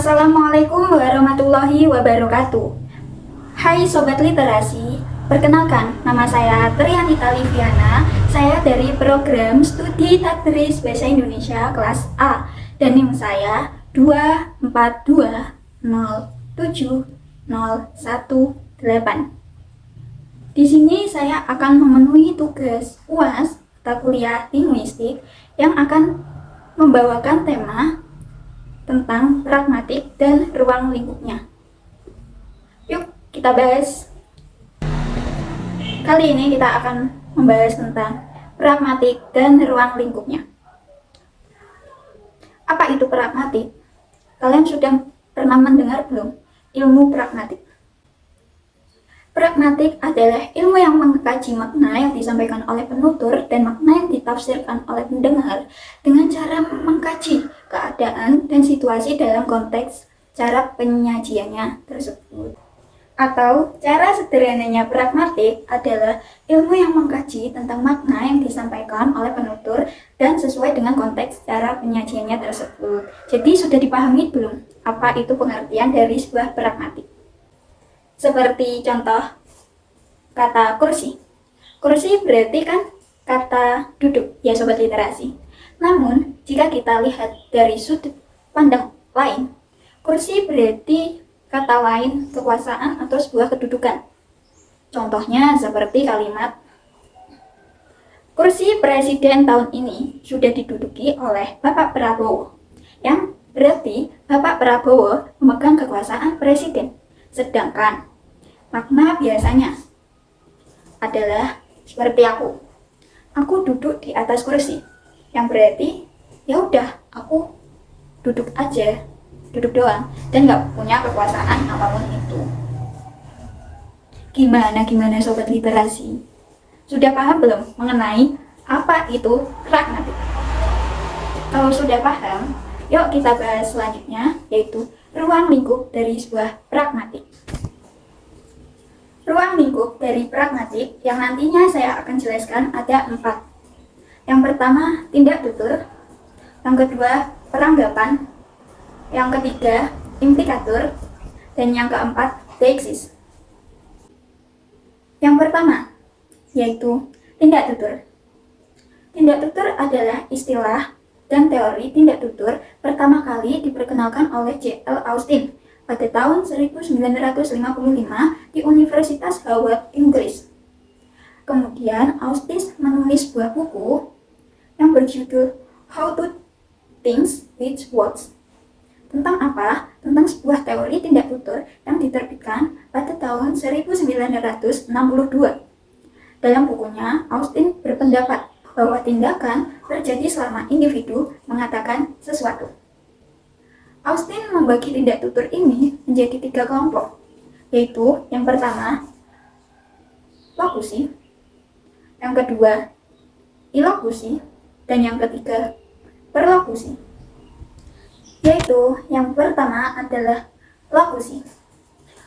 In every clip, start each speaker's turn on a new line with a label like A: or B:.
A: Assalamualaikum warahmatullahi wabarakatuh. Hai Sobat Literasi, perkenalkan nama saya Trianita Liviana. Saya dari program Studi Tadris Bahasa Indonesia kelas A dan NIM saya 242070118. Di sini saya akan memenuhi tugas UAS mata kuliah linguistik yang akan membawakan tema tentang pragmatik dan ruang lingkupnya. Yuk kita bahas. Kali ini kita akan membahas tentang pragmatik dan ruang lingkupnya. Apa itu pragmatik? Kalian sudah pernah mendengar belum ilmu pragmatik? Pragmatik adalah ilmu yang mengkaji makna yang disampaikan oleh penutur dan makna yang ditafsirkan oleh pendengar dengan cara mengkaji keadaan dan situasi dalam konteks cara penyajiannya tersebut. Atau cara sederhananya pragmatik adalah ilmu yang mengkaji tentang makna yang disampaikan oleh penutur dan sesuai dengan konteks cara penyajiannya tersebut. Jadi sudah dipahami belum apa itu pengertian dari sebuah pragmatik? Seperti contoh kata kursi. Kursi berarti kan kata duduk ya Sobat Literasi. Namun jika kita lihat dari sudut pandang lain, kursi berarti kata lain kekuasaan atau sebuah kedudukan. Contohnya seperti kalimat kursi presiden tahun ini sudah diduduki oleh Bapak Prabowo, yang berarti Bapak Prabowo memegang kekuasaan presiden. Sedangkan makna biasanya adalah seperti aku duduk di atas kursi, yang berarti ya udah aku duduk aja, duduk doang dan nggak punya kekuasaan apapun itu. Gimana Sobat Literasi? Sudah paham belum mengenai apa itu pragmatik? Kalau sudah paham, yuk kita bahas selanjutnya, yaitu ruang lingkup dari sebuah pragmatik. Ruang lingkup dari pragmatik yang nantinya saya akan jelaskan ada 4. Yang pertama, tindak tutur. Yang kedua, peranggapan. Yang ketiga, implikatur. Dan yang keempat, deiksis. Yang pertama, yaitu tindak tutur. Tindak tutur adalah istilah dan teori tindak tutur pertama kali diperkenalkan oleh J.L. Austin pada tahun 1955 di Universitas Howard, Inggris. Kemudian Austin menulis sebuah buku yang berjudul How to Think with Words. Tentang apa? Tentang sebuah teori tindak tutur yang diterbitkan pada tahun 1962. Dalam bukunya, Austin berpendapat bahwa tindakan terjadi selama individu mengatakan sesuatu. Austin membagi tindak tutur ini menjadi 3 kelompok, yaitu yang pertama, lokusi, yang kedua, ilokusi, dan yang ketiga, perlokusi. Yaitu yang pertama adalah lokusi.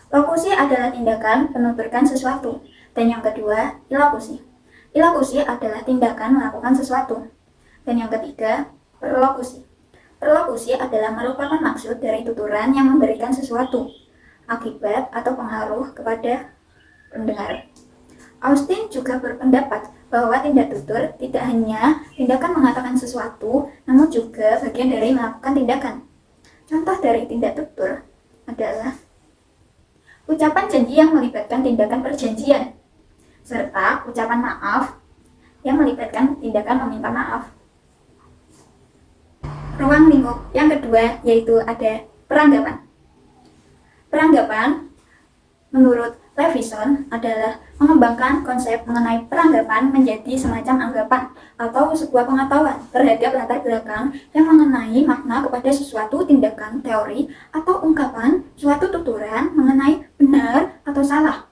A: Lokusi adalah tindakan menuturkan sesuatu, dan yang kedua, ilokusi. Ilokusi adalah tindakan melakukan sesuatu, dan yang ketiga, perlokusi. Perlokusi adalah merupakan maksud dari tuturan yang memberikan sesuatu, akibat atau pengaruh kepada pendengar. Austin juga berpendapat bahwa tindak tutur tidak hanya tindakan mengatakan sesuatu, namun juga bagian dari melakukan tindakan. Contoh dari tindak tutur adalah ucapan janji yang melibatkan tindakan perjanjian, serta ucapan maaf yang melibatkan tindakan meminta maaf. Ruang lingkup yang kedua yaitu ada peranggapan. Peranggapan menurut Levison adalah mengembangkan konsep mengenai peranggapan menjadi semacam anggapan atau sebuah pengetahuan terhadap latar belakang yang mengenai makna kepada sesuatu tindakan teori atau ungkapan suatu tuturan mengenai benar atau salah,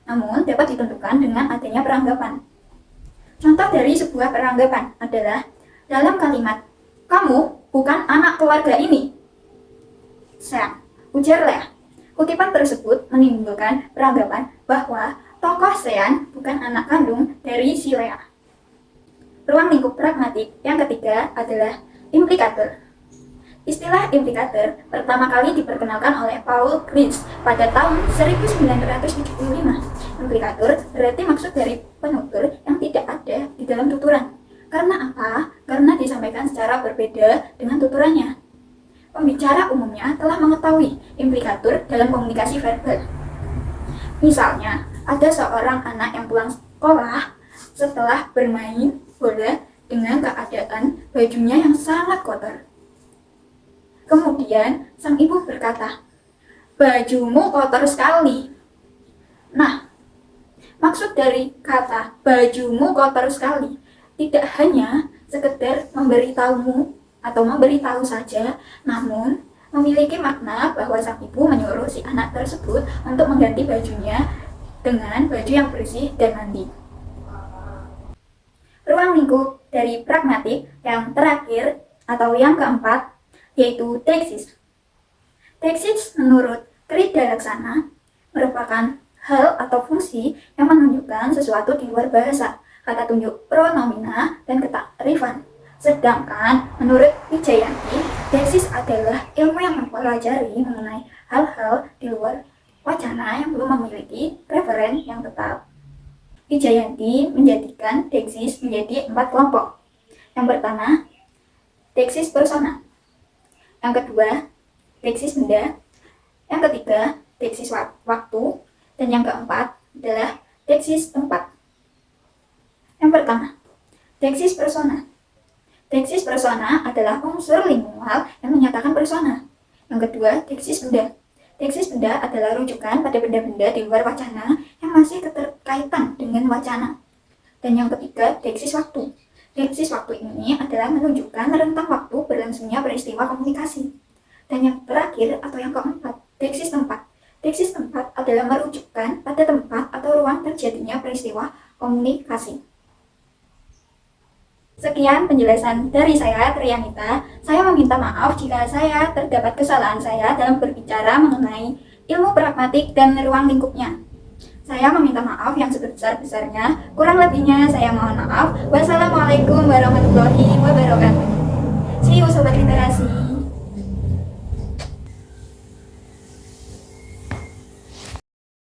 A: namun dapat ditentukan dengan adanya peranggapan. Contoh dari sebuah peranggapan adalah dalam kalimat "Kamu bukan anak keluarga ini, Sean," ujar Lea. Kutipan tersebut menimbulkan peranggapan bahwa tokoh Sean bukan anak kandung dari si Lea. Ruang lingkup pragmatik yang ketiga adalah implikatur. Istilah implikator pertama kali diperkenalkan oleh Paul Crisp pada tahun 1975. Implikator berarti maksud dari penutur yang tidak ada di dalam tuturan. Karena apa? Karena disampaikan secara berbeda dengan tuturannya. Pembicara umumnya telah mengetahui implikator dalam komunikasi verbal. Misalnya, ada seorang anak yang pulang sekolah setelah bermain bola dengan keadaan bajunya yang sangat kotor. Kemudian sang ibu berkata, "Bajumu kotor sekali." Nah, maksud dari kata "bajumu kotor sekali" tidak hanya sekedar memberitahumu atau memberitahu saja, namun memiliki makna bahwa sang ibu menyuruh si anak tersebut untuk mengganti bajunya dengan baju yang bersih dan mandi. Ruang lingkup dari pragmatik yang terakhir atau yang keempat yaitu teeksis. Teeksis menurut Krida Laksana merupakan hal atau fungsi yang menunjukkan sesuatu di luar bahasa, kata tunjuk pronomina, dan ketarifan. Sedangkan menurut Wijayanti, teeksis adalah ilmu yang mempelajari mengenai hal-hal di luar wacana yang belum memiliki referen yang tetap. Wijayanti menjadikan teeksis menjadi 4 kelompok. Yang pertama, teeksis persona. Yang kedua, teeksis benda. Yang ketiga, teeksis waktu. Dan yang keempat adalah teeksis tempat. Yang pertama, teeksis persona. Teeksis persona adalah unsur lingual yang menyatakan persona. Yang kedua, teeksis benda. Teeksis benda adalah rujukan pada benda-benda di luar wacana yang masih keterkaitan dengan wacana. Dan yang ketiga, teeksis waktu. Teeksis waktu ini adalah menunjukkan rentang waktu berlangsungnya peristiwa komunikasi. Dan yang terakhir atau yang keempat, teeksis tempat. Teeksis tempat adalah merujukkan pada tempat atau ruang terjadinya peristiwa komunikasi. Sekian penjelasan dari saya, Trianita. Saya meminta maaf jika saya terdapat kesalahan saya dalam berbicara mengenai ilmu pragmatik dan ruang lingkupnya. Saya meminta maaf yang sebesar-besarnya. Kurang lebihnya saya mohon maaf. Wassalamualaikum warahmatullahi wabarakatuh. See you Sobat Literasi.